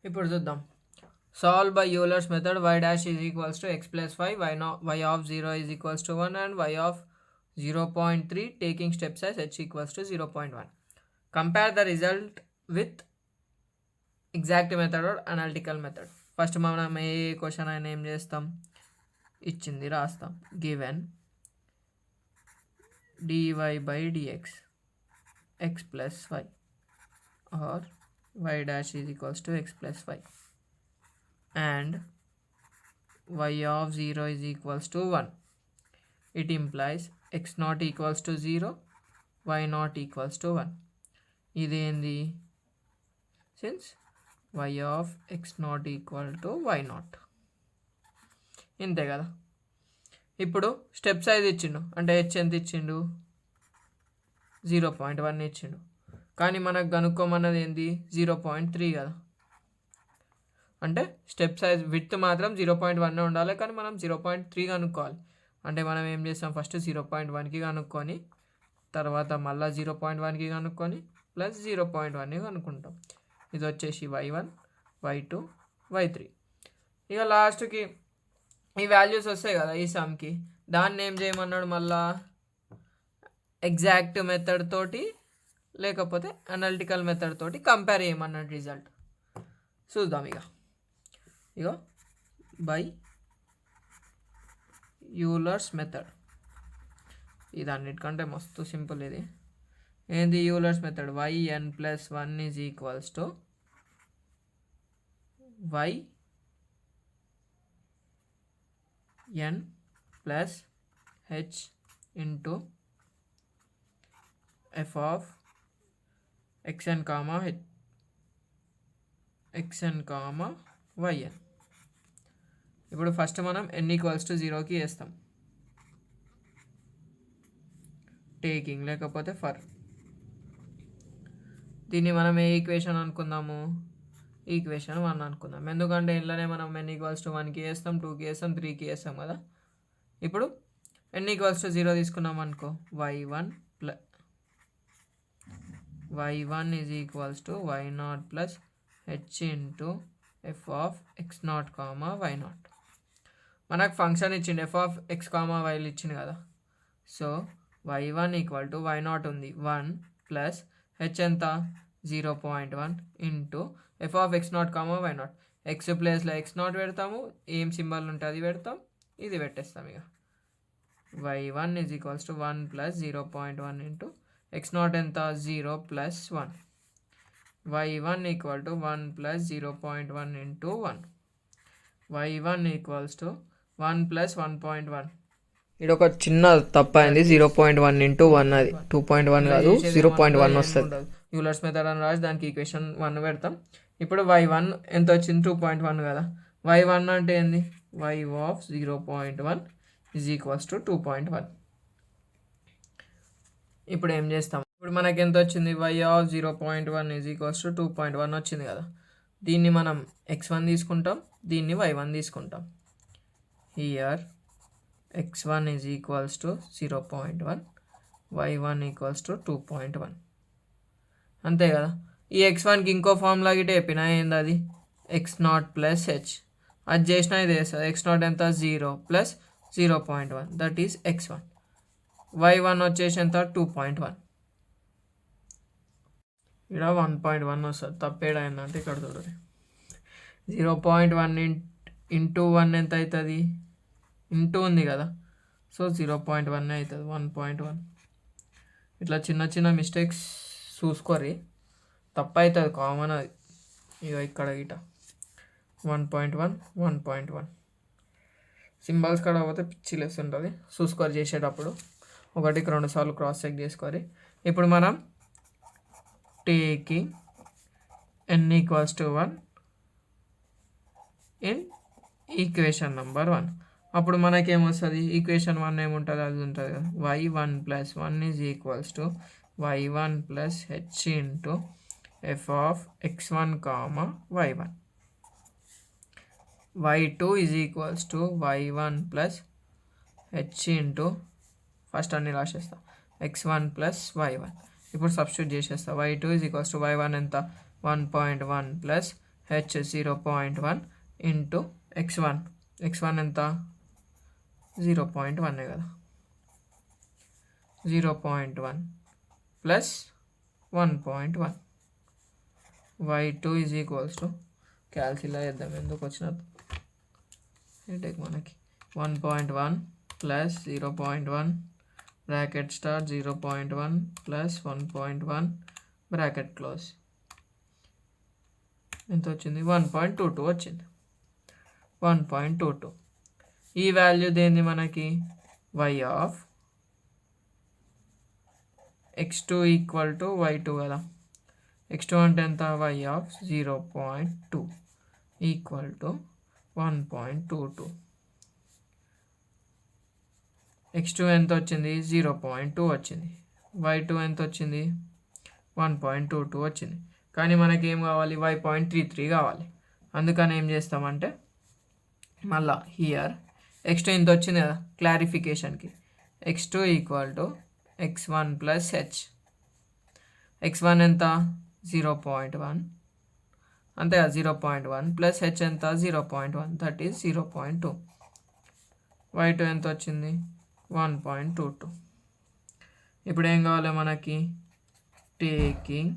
ఇప్పుడు చూద్దాం. Solve by Euler's method y dash is equals to x plus 5, y of 0 is equals to 1 and y of 0.3 taking step size h equals to 0.1. Compare the result with exact method or analytical method. First మనం ఏ question అయినా ఏం చేస్తాం, ఇచ్చింది రాస్తాం. Given dy by dx x plus 5 or y dash is equals to x plus 5 and y of 0 is equals to 1. It implies x not equals to 0, y not equals to 1. ఇదేంది, since y of x not equal to y not. ఇంతే కదా. ఇప్పుడు step size ఇచ్చిండు అంటే H ఎంత ఇచ్చిండు, 0.1 ఇచ్చిండు. కానీ మనకు కనుక్కోమన్నది ఏంది, 0.3 కదా. అంటే స్టెప్ సైజ్ విత్ మాత్రం 0.1 ఉండాలి, కానీ మనం 0.3 కనుక్కోవాలి. అంటే మనం ఏం చేస్తాం, ఫస్ట్ 0.1కి కనుక్కొని తర్వాత మళ్ళీ 0.1కి కనుక్కొని ప్లస్ 0.1ని కనుక్కుంటాం. ఇది వచ్చేసి y1, y2, y3. ఇక లాస్ట్కి ఈ వాల్యూస్ వస్తాయి కదా ఈ సమ్కి, దాన్ని ఏం చేయమన్నాడు, మళ్ళా ఎగ్జాక్ట్ మెథడ్ తోటి లేకపోతే అనలిటికల్ మెథడ్ తోటి కంపేర్ చేయమన్నాడు రిజల్ట్. చూద్దాం. ఇగో బై యూలర్స్ మెథడ్, ఇది అన్నిటికంటే మస్తు సింపుల్. ఇది ఏంది, Euler's method yn plus 1 is equals to yn plus h into f of xn comma xn comma yn. ఇప్పుడు ఫస్ట్ మనం n ఈక్వల్స్ టు 0కి వేస్తాం, టేకింగ్ లేకపోతే ఫర్. దీన్ని మనం ఏ ఈక్వేషన్ అనుకుందాము, ఈక్వేషన్ 1 అనుకుందాం. ఎందుకంటే ఇంట్లోనే మనం n ఈక్వల్స్ టు 1కి వేస్తాం, 2కి వేస్తాం, 3కి వేస్తాం కదా. ఇప్పుడు n ఈక్వల్స్ టు 0 తీసుకున్నాం అనుకో, y1 is equals to y0 plus h into f of x0 comma y0. మనకు ఫంక్షన్ ఇచ్చిండు, f ఆఫ్ x కామా వైలు ఇచ్చింది కదా. So y1 equal to y0 ఉంది 1 ప్లస్ h ఎంత 0.1 into f of x0 comma y0. x ప్లేస్లో x0 పెడతాము, ఏం symbol ఉంటే అది పెడతాం, ఇది పెట్టేస్తాం. ఇక y1 is equals to 1 plus 0.1 into x0 ఎంత 0 plus 1. y1 equal to 1 plus 0.1 into 1. y1 equals to 1 plus 1.1. ఇది ఒక చిన్న తప్పు అయింది, 0.1 ఇంటూ 1, అది 2.1 కాదు 0.1 వస్తుంది. యూలర్స్ మెథడ్ అని రాసి దానికి ఈక్వేషన్ 1 పెడతాం. ఇప్పుడు y1 ఎంత వచ్చింది, 2.1 కదా. y1 అంటే ఏంది, y of 0.1 is equals to 2.1. ఇప్పుడు ఏం చేస్తాం, ఇప్పుడు మనకి ఎంత వచ్చింది, y of 0.1 is equals to 2.1 వచ్చింది కదా. దీన్ని మనం x1 తీసుకుంటాం, దీన్ని y1 తీసుకుంటాం. Here x1 is equals to 0.1, y1 equals to 2.1. అంతే కదా. ఈ x1కి ఇంకో ఫార్ములా గిట్టే చెప్పిన, ఏంది అది, x0 ప్లస్ h. అది చేసినా ఇది వేస్తుంది. x0 ఎంత 0 plus 0.1, that is x1. y1 వచ్చేసి ఎంత 2.1. ఇక్కడ 1.1 వస్తుంది, తప్పేడైందంటే ఇక్కడ చూడండి. 0.1 ఇంటూ 1 ఎంత అవుతుంది, ఇంటూ ఉంది కదా, సో 0.1 అవుతుంది, 1.1. ఇట్లా చిన్న చిన్న మిస్టేక్స్ చూసుకోరి, తప్పు అవుతుంది, కామన్ అది. ఇక ఇక్కడ గిట 1.1 1.1 సింబల్స్ కాడ పోతే పిచ్చి లెస్ ఉంటుంది, చూసుకోరి చేసేటప్పుడు. 1-2 సార్లు క్రాస్ చెక్ చేసుకోరి. ఇప్పుడు మనం taking n equals to 1 in equation number 1. అప్పుడు మనకేమొస్తుంది, ఈక్వేషన్ 1 ఏముంటుంది, అది ఉంటుంది కదా. y1 plus 1 is equals to y1 plus h into f of x1 comma y1. y2 is equals to y1 plus h into, first అన్ని రాసేస్తా, x1 plus y1. ఇప్పుడు substitute చేసేస్తా. y2 is equals to y1 ఎంత 1.1 plus H 0.1 into x1. x1 ఎంత 0.1 కదా. 0.1 plus 1.1 y2 is equals to క్యాల్సిలా వేద్దాం ఎందుకు వచ్చినట్టు హెడేక్ మనకి 1.1 plus 0.1 bracket start 0.1 plus 1.1 bracket close ఎంత వచ్చింది 1.22 వచ్చింది. 1.22 ఈ వాల్యూ దేంది మనకి y of x2 equal to y2 కదా. x2 అంటే ఎంత y of 0.2 equal to 1.22. x2 ఎంత వచ్చింది 0.2 వచ్చింది. y2 ఎంత వచ్చింది 1.22 వచ్చింది. కానీ మనకి ఏం కావాలి y.33 కావాలి. అందుకని ఏం చేస్తామంటే మళ్ళా హియర్ x2 ఎంత వచ్చింది కదా క్లారిఫికేషన్కి x2 equal to x1 plus h. x1 ఎంత 0.1 అంతే కదా 0.1 ప్లస్ h ఎంత 0.1 దట్ ఈస్ 0.2. y2 ఎంత వచ్చింది 1.22. ఇప్పుడు ఏం కావాలి మనకి taking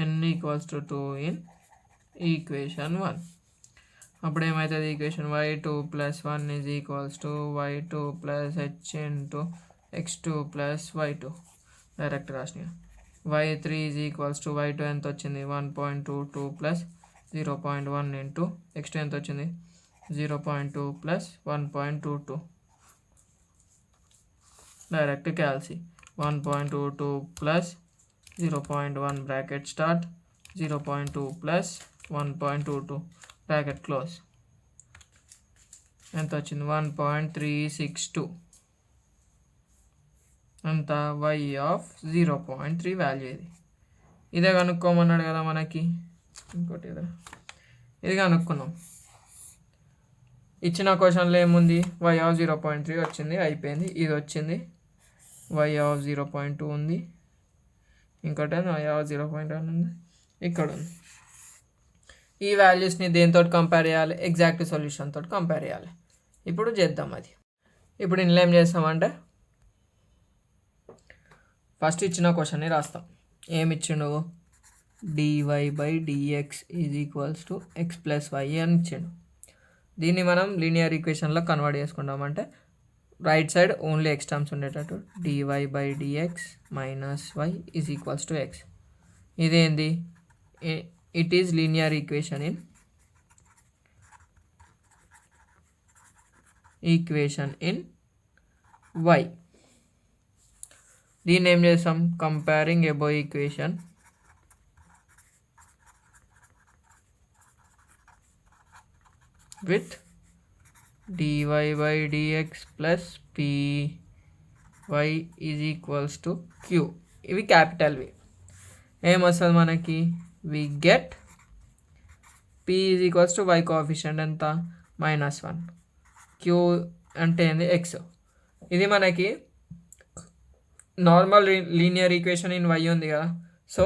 n equals to 2 in equation 1. అప్పుడు ఏమవుతుంది equation y2 plus 1 is equals to y2 plus h into x2 plus y2 direct రాసిన. y3 is equals to y2 ఎంత వచ్చింది 1.22 ప్లస్ 0.1 ఇంటూ x2 ఎంత వచ్చింది 0.2 plus 1.22 direct calci 1.22 plus 0.1 bracket start 0.2 plus 1.22 bracket close ఎంత వచ్చింది 1.362 అంత y of 0.3 value ఇదే కనుక్కోమన్నాడు కదా మనకి. ఇంకోటి ఇది కనుక్కున్నాం. ఇచ్చిన క్వశ్చన్లో ఏముంది y ఆఫ్ 0.3 వచ్చింది అయిపోయింది. ఇది వచ్చింది y ఆఫ్ 0.2 ఉంది. ఇంకోటి y ఆఫ్ 0.1 ఉంది. ఇక్కడ ఉంది. ఈ వాల్యూస్ని దేంతో కంపేర్ చేయాలి ఎగ్జాక్ట్ సొల్యూషన్ తోటి కంపేర్ చేయాలి. ఇప్పుడు చేద్దాం అది. ఇప్పుడు ఇందులో ఏం చేస్తామంటే ఫస్ట్ ఇచ్చిన క్వశ్చన్ని రాస్తాం. ఏమి ఇచ్చిండు dy/dx is equals to x plus y అని ఇచ్చిండు. దీన్ని మనం లీనియర్ ఈక్వేషన్లో కన్వర్ట్ చేసుకుంటామంటే right side only x terms ఉండేటట్టు dy/dx minus y is equals to x. ఇదేంది it is linear equation in y. దీన్ని ఏం చేస్తాం comparing above equation with dy/dx plus py is equals to q. ఇవి capital వి. ఏమొస్తుంది మనకి we get p is equals to y coefficient ఎంత -1, q అంటే ఏంది x. ఇది మనకి normal linear equation in y ఉంది కదా. సో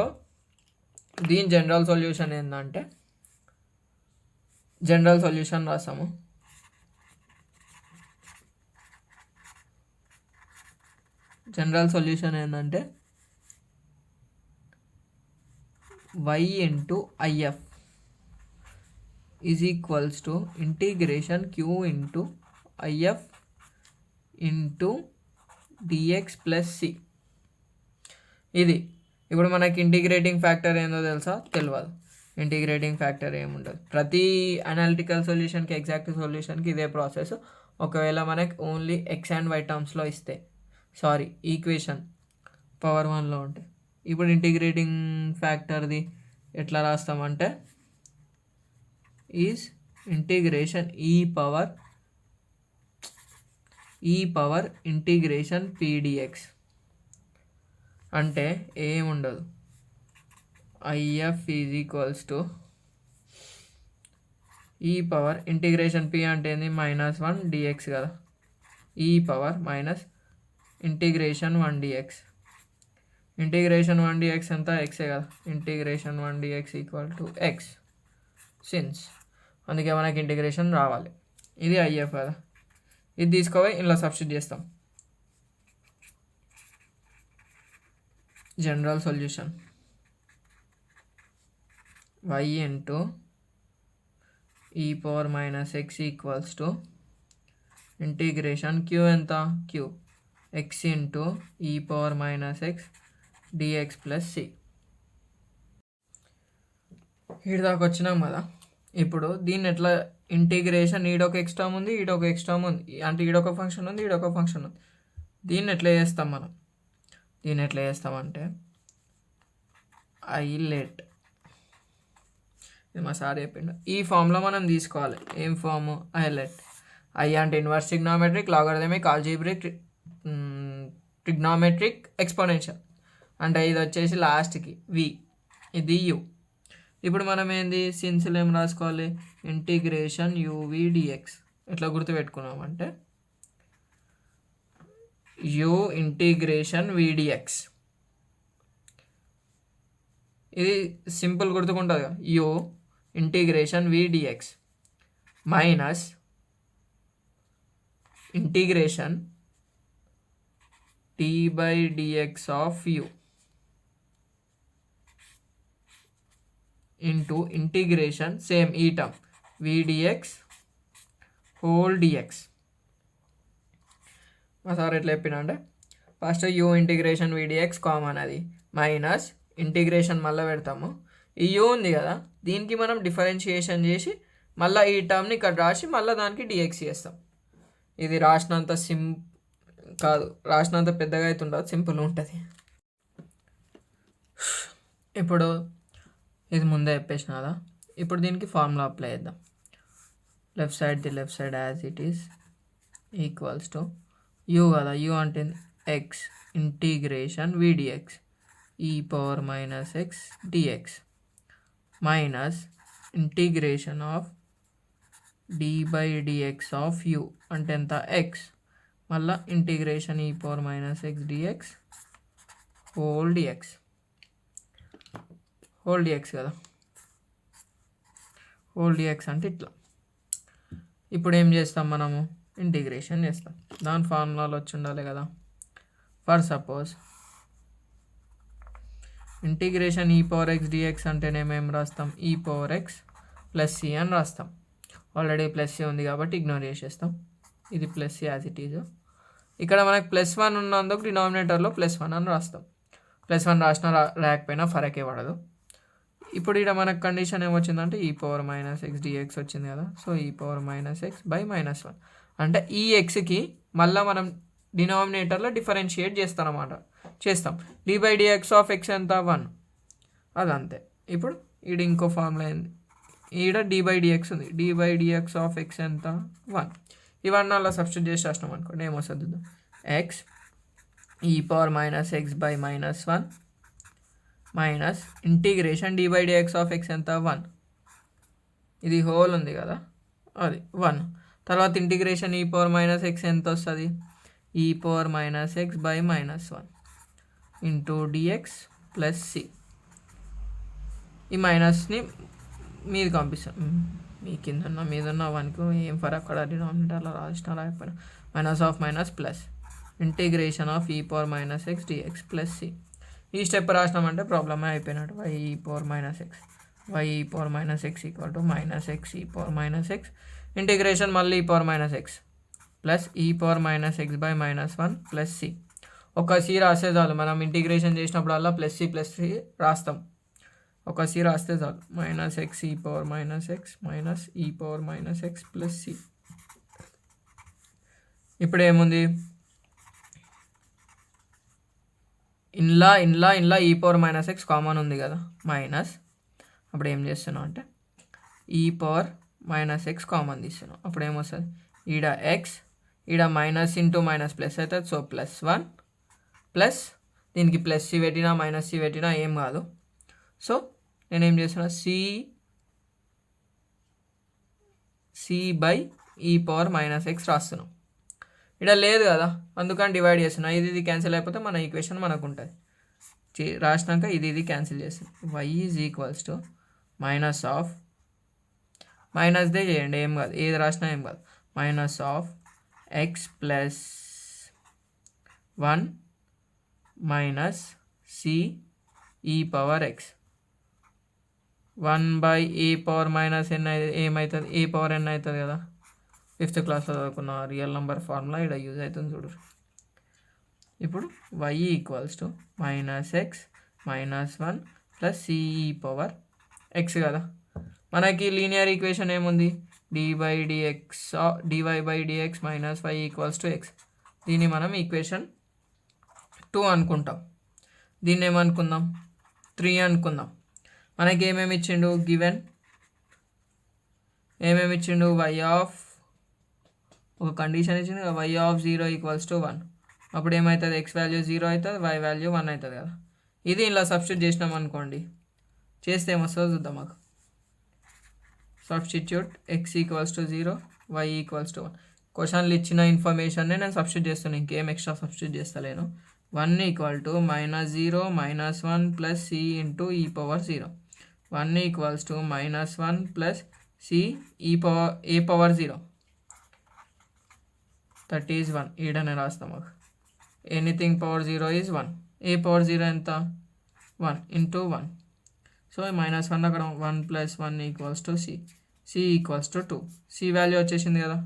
దీని జనరల్ సొల్యూషన్ ఏంటంటే జనరల్ సొల్యూషన్ రాసాము. జనరల్ సొల్యూషన్ ఏంటంటే y into if is equals to integration q into if into dx plus c. ఇది ఇప్పుడు మనకి ఇంటిగ్రేటింగ్ ఫ్యాక్టర్ ఏందో తెలుసా తెలియదు. ఇంటిగ్రేటింగ్ ఫ్యాక్టర్ ఏముండదు. ప్రతి అనలిటికల్ సొల్యూషన్కి ఎగ్జాక్ట్ సొల్యూషన్కి ఇదే ప్రాసెస్. ఒకవేళ మనకి ఓన్లీ x అండ్ y టర్మ్స్లో ఇస్తే ఈక్వేషన్ పవర్ 1లో ఉంటే ఇప్పుడు ఇంటిగ్రేటింగ్ ఫ్యాక్టర్ది ఎట్లా రాస్తామంటే is integration e power integration pdx అంటే ఏముండదు if ఈజ్ ఈక్వల్స్ టు ఈ పవర్ ఇంటిగ్రేషన్ p అంటే ఏంది -1 dx కదా. ఈ power minus integration 1 dx. Integration 1 dx అంతా ఎక్సే కదా. Integration 1 dx equal to x. Since, అందుకే మనకి ఇంటిగ్రేషన్ రావాలి. ఇది ఐఎఫ్ కదా, ఇది తీసుకుపోయి ఇలా సబ్స్టిట్యూట్ చేస్తాం. General solution y into e power minus X equals to integration q ఎంత, q x into e power minus X dx plus c. ఈడ దాకా వచ్చినాం కదా. ఇప్పుడు దీన్ని ఎట్లా ఇంటిగ్రేషన్, ఈడొక ఎక్స్ టర్మ్ ఉంది, ఈడొక ఎక్స్ టర్మ్ ఉంది, అంటే ఈడొక ఫంక్షన్ ఉంది, ఈడొక ఫంక్షన్ ఉంది. దీన్ని ఎట్లా చేస్తాం మనం? దీన్ని ఎట్లా చేస్తామంటే ఐలెట్, ఇది మా సార్ చెప్పిండు, ఈ ఫామ్లో మనం తీసుకోవాలి. ఏం ఫామ్? ఐలెట్. ఐ అంటే inverse trigonometric, logarithmic, algebraic, trigonometric, exponential. అంటే ఇది వచ్చేసి లాస్ట్కి వి, ఇది యు. ఇప్పుడు మనం ఏంది సిన్స్లో ఏం రాసుకోవాలి? Integration UV DX. ఎట్లా గుర్తుపెట్టుకున్నామంటే యు ఇంటిగ్రేషన్ విడిఎక్స్. ఇది సింపుల్ గుర్తుకుంటుంది కదా, U integration VDX minus integration D by DX of U into integration same ఈ టర్మ్ విడిఎక్స్ హోల్ డిఎక్స్. మా సార్ ఎట్లా చెప్పినా అంటే first U integration VDX common, అది మైనస్ ఇంటిగ్రేషన్ మళ్ళీ పెడతాము. ఈ యూ ఉంది కదా, దీనికి మనం డిఫరెన్షియేషన్ చేసి మళ్ళీ ఈ టర్మ్ని ఇక్కడ రాసి మళ్ళీ దానికి డిఎక్స్ చేస్తాం. ఇది రాసినంత కాదు, రాసినంత పెద్దగా అయితే ఉండదు, సింపుల్ ఉంటుంది. ఇప్పుడు ఇది ముందే చెప్పేసిన కదా, ఇప్పుడు దీనికి ఫార్ములా అప్లై చేద్దాం. Left side as it is equals to U కదా, యూ అంటే X integration VDX e power minus X DX minus integration of D by DX of U అంటే ఎంత, ఎక్స్, మళ్ళీ integration e power minus X DX whole DX కదా, whole DX అంటే ఇట్లా. ఇప్పుడు ఏం చేస్తాం మనము? ఇంటిగ్రేషన్ చేస్తాం. దాని ఫార్ములాలో వచ్చి ఉండాలి కదా. For suppose integration e power X dx అంటేనేమేం రాస్తాం? ఈ పవర్ ఎక్స్ ప్లస్ సి అని రాస్తాం. ఆల్రెడీ ప్లస్ సి ఉంది కాబట్టి ఇగ్నోర్ చేసేస్తాం. ఇది plus C as it is. ఇక్కడ మనకు +1 ఉన్నందుకు డినామినేటర్లో +1 అని రాస్తాం. +1 రాసినా రాకపోయినా ఫరకే పడదు. ఇప్పుడు ఇక్కడ మనకు కండిషన్ ఏమొచ్చిందంటే ఈ పవర్ మైనస్ ఎక్స్ డిఎక్స్ వచ్చింది కదా. సో ఈ పవర్ మైనస్ ఎక్స్ బై -1 అంటే ఈ ఎక్స్కి మళ్ళీ మనం డినామినేటర్లో డిఫరెన్షియేట్ చేస్తాం. D by DX of X ఎంత? 1. అదంతే. ఇప్పుడు ఈడ ఇంకో ఫార్ములా అయింది, ఈడ డి బై డిఎక్స్ ఉంది, D by DX of X ఎంత? 1. ఇవన్నీ అలా సబ్స్టిట్యూట్ చేసి రాసినాం అనుకోండి, ఏమొస్తుంది? X e power minus X by -1 minus integration D by DX of X ఎంత? 1. ఇది హోల్ ఉంది కదా, అది 1. తర్వాత integration e power minus X ఎంత వస్తుంది? E power minus X by -1 into DX plus C. ఈ మైనస్ని మీది పంపిస్తాం, మీ కింద మీదున్న 1కు ఏం ఫరక్ అక్కడ డినామినేటర్లో రాసిన రాకపోయినా minus of minus plus integration of e power minus X dx plus C. E step రాసినామంటే ప్రాబ్లమే అయిపోయినట్టు. Y e power minus x equal to -x e power minus x integration మళ్ళీ e power minus X plus e power minus X by -1 plus C. ఒక C రాస్తే చాలు, మనం integration చేసినప్పుడల్లా plus C రాస్తాం. ఒక సి రాస్తే చాలు, -x e power minus X minus e power minus X plus C. ఇప్పుడు ఏముంది? ఇంలా ఈ పవర్ మైనస్ ఎక్స్ కామన్ ఉంది కదా, మైనస్. అప్పుడు ఏం చేస్తున్నాం అంటే ఈ పవర్ మైనస్ ఎక్స్ కామన్ తీస్తున్నాం. అప్పుడు ఏమొస్తుంది? ఈడ ఎక్స్, ఈడ మైనస్ ఇంటూ మైనస్ ప్లస్ అవుతుంది. సో +1 ప్లస్ దీనికి ప్లస్ సి పెట్టినా మైనస్ సి పెట్టినా ఏం కాదు. సో నేనేం చేస్తున్నా? సి బై ఈ పవర్ మైనస్ ఎక్స్ రాస్తున్నాం. ఇక్కడ లేదు కదా, అందుకని డివైడ్ చేస్తున్నా. ఇది క్యాన్సిల్ అయిపోతే మన ఈక్వేషన్ మనకు ఉంటుంది. రాసినాక ఇది క్యాన్సిల్ చేస్తుంది. y is equals to minus of మైనస్దే చేయండి, ఏం కాదు, ఏది రాసినా ఏం కాదు. Minus of x plus 1 minus c e power x 1/a power minus n ఏమవుతుంది, ఏ పవర్ ఎన్ అవుతుంది కదా. 5th క్లాస్లో చదువుకున్న రియల్ నెంబర్ ఫార్ములా ఇక్కడ యూజ్ అవుతుంది చూడు. ఇప్పుడు y equals to minus X minus 1 plus c e power X కదా. మనకి లీనియర్ ఈక్వేషన్ ఏముంది, dy/dx minus y equals to X. దీన్ని మనం ఈక్వేషన్ 2 అనుకుంటాం. దీన్ని ఏమనుకుందాం, 3 అనుకుందాం. మనకి ఏమేమి ఇచ్చిండు, గివెన్ ఏమేమి ఇచ్చిండు, y ఆఫ్ ఒక కండిషన్ ఇచ్చిండు, y ఆఫ్ 0 ఈక్వల్స్ టు 1. అప్పుడు ఏమవుతుంది, ఎక్స్ వాల్యూ 0 అవుతుంది, y వాల్యూ 1 అవుతుంది కదా. ఇది ఇలా సబ్స్టిట్యూట్ చేసినాం అనుకోండి, చేస్తే ఏమొస్తుందో చూద్దాం. మాకు substitute x equals to 0 y equals to 1. క్వశ్చన్లు ఇచ్చిన ఇన్ఫర్మేషన్నే నేను సబ్స్టిట్యూట్ చేస్తున్నాను, ఇంకేం ఎక్స్ట్రా సబ్స్టిట్యూట్ చేస్తలేను. 1 equal to -0 -1 plus c into e power 0. 1 equals to -1 plus c e power 0, that is 1. ఈడనే రాస్తాం. మాకు anything power 0 is 1. E power 0 ఎంత, 1 ఇంటూ 1. సో -1 అక్కడ 1 plus 1 equals to C equals to 2. C value వచ్చేసింది కదా.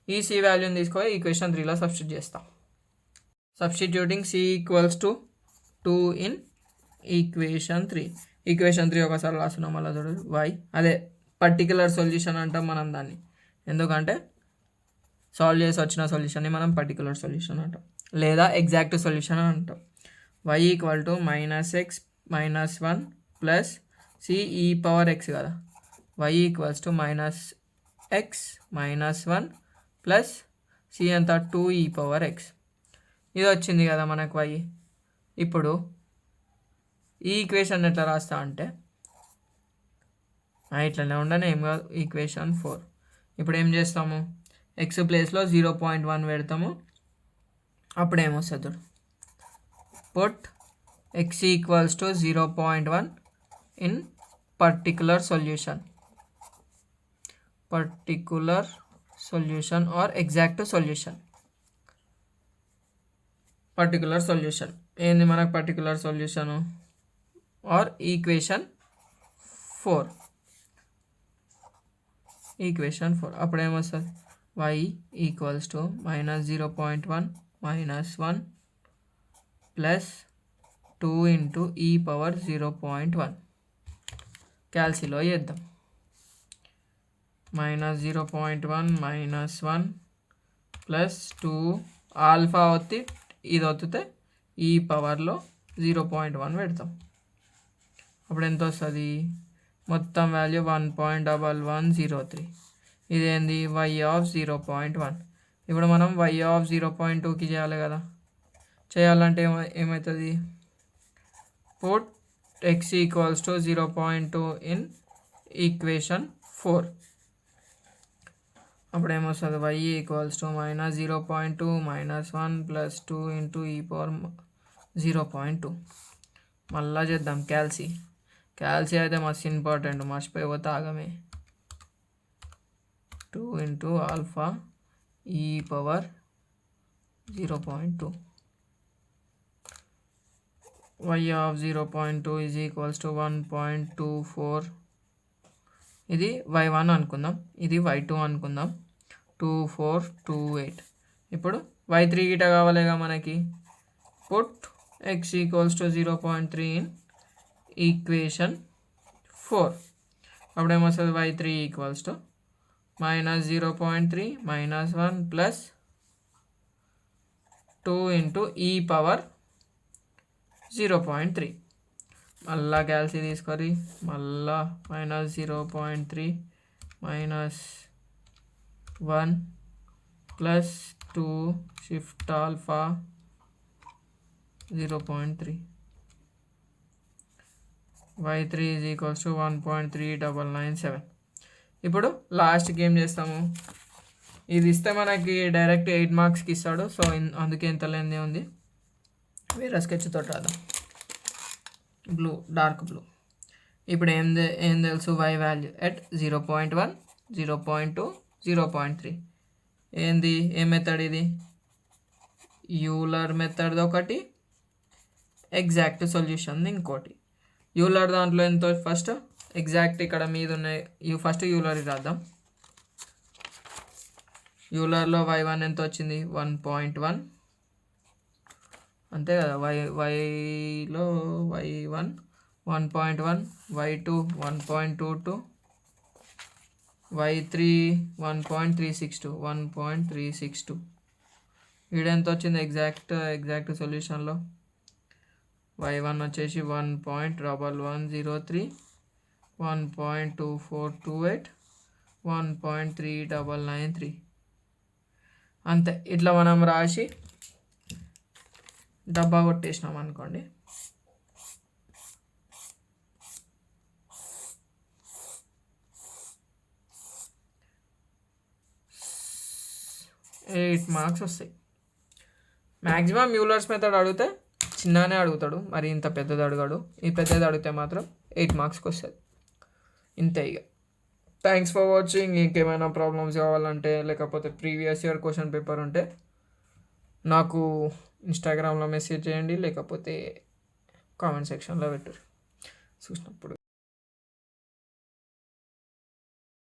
ఈ C వాల్యూని తీసుకొని ఈక్వేషన్ 3లో సబ్స్టిట్యూట్ చేస్తాం. Substituting C equals to 2 in equation 3. Equation 3 ఒకసారి రాస్తున్నాం, మళ్ళీ చూడండి y, అదే పర్టికులర్ సొల్యూషన్ అంటాం మనం దాన్ని, ఎందుకంటే సాల్వ్ చేసి వచ్చిన సొల్యూషన్ని మనం పర్టికులర్ సొల్యూషన్ అంటాం, లేదా ఎగ్జాక్ట్ సొల్యూషన్ అని అంటాం. y equal to -x -1 plus C e power X కదా. y equals to -x -1 plus C ఎంత 2 ఈ పవర్ ఎక్స్. ఇది వచ్చింది కదా మనకు y. ఇప్పుడు ఈ ఈక్వేషన్ ఎట్లా రాస్తా అంటే, ఇట్లనే ఉండని ఏం కాదు, ఈక్వేషన్ 4. ఇప్పుడు ఏం చేస్తాము, ఎక్స్ ప్లేస్లో 0.1 పెడతాము. అప్పుడు ఏమొస్తుంది, put X equals to 0.1 in particular solution or exact solution. Particular solution ఏంది మనకు, పర్టికులర్ సొల్యూషను ఆర్ ఈక్వేషన్ 4. అప్పుడు ఏమొస్తుంది, y equals to -0.1 -1 plus 2 into e power 0.1. క్యాల్సిలో చేద్దాం. -0.1 -1 ప్లస్ 2 ఆల్ఫా ఒత్తి ఇది ఒత్తితే ఈ పవర్లో 0.1 పెడతాం. అప్పుడు ఎంత వస్తుంది, మొత్తం వాల్యూ 1.1103. ఇదేంది, y ఆఫ్ 0.1. ఇప్పుడు మనం y ఆఫ్ 0.2కి చేయాలి కదా. చేయాలంటే ఏమవుతుంది, put X equals to 0.2 in equation 4. అప్పుడు ఏమొస్తుంది, y equals to -0.2 -1 plus 2 into e power 0.2. మళ్ళా చేద్దాం క్యాల్సి అయితే మస్తు ఇంపార్టెంట్, మర్చిపోతే ఆగమే. 2 ఇంటూ ఆల్ఫా ఈ power 0.2. y of 0.2 is equals to 1.24. ఇది y1 అనుకుందాం, ఇది y2 అనుకుందాం. 2428. ఇప్పుడు y3 గిట కావాలిగా మనకి. Put x equals to 0.3 in equation 4. అప్పుడేమొస్తుంది, y3 equals to -0.3 -1 plus 2 into e power 0.3. మళ్ళా క్యాల్సి తీసుకొని మళ్ళా -0.3 -1 plus 2 shift alpha 0.3. y3 is equals to 1.3997. ఇప్పుడు లాస్ట్కి ఏం చేస్తాము, ఇది ఇస్తే మనకి డైరెక్ట్ 8 మార్క్స్కి ఇస్తాడు. సో అందుకే ఎంత లేనిదే ఉంది. వేరే స్కెచ్ తోటి రాదా, డార్క్ బ్లూ. ఇప్పుడు ఏం తెలుసు, y వాల్యూ ఎట్ 0.1 0.2 0.3 ఏంది ఏ మెథడ్ ఇది యూలర్ మెథడ్ ఒకటి ఎగ్జాక్ట్ సొల్యూషన్ ఇంకోటి యూలర్ దాంట్లో ఎంతో ఫస్ట్ ఎగ్జాక్ట్ ఇక్కడ మీద ఉన్నాయి ఫస్ట్ యూలర్ రాద్దాం యూలర్లో y1 ఎంత వచ్చింది 1.1 అంతే కదా వైలో y1 1.1 y2 1.22 y3 1.362 ఈడ ఎంత వచ్చింది ఎగ్జాక్ట్ సొల్యూషన్లో y1 వచ్చేసి 1.1103 1.2428 1.3993 అంతే ఇట్లా మనం రాసి డబ్బా కొట్టేసినాం అనుకోండి ఎయిట్ మార్క్స్ వస్తాయి మ్యాక్సిమం యూలర్స్ మెథడ్ అడిగితే చిన్ననే అడుగుతాడు మరి ఇంత పెద్దది అడిగాడు ఈ పెద్దది అడిగితే మాత్రం 8 మార్క్స్కి వస్తుంది ఇంతే ఇక థ్యాంక్స్ ఫర్ వాచింగ్ ఇంకేమైనా ప్రాబ్లమ్స్ కావాలంటే లేకపోతే ప్రీవియస్ ఇయర్ క్వశ్చన్ పేపర్ ఉంటే నాకు ఇన్స్టాగ్రామ్లో మెసేజ్ చేయండి లేకపోతే కామెంట్ సెక్షన్లో పెట్టరు చూసినప్పుడు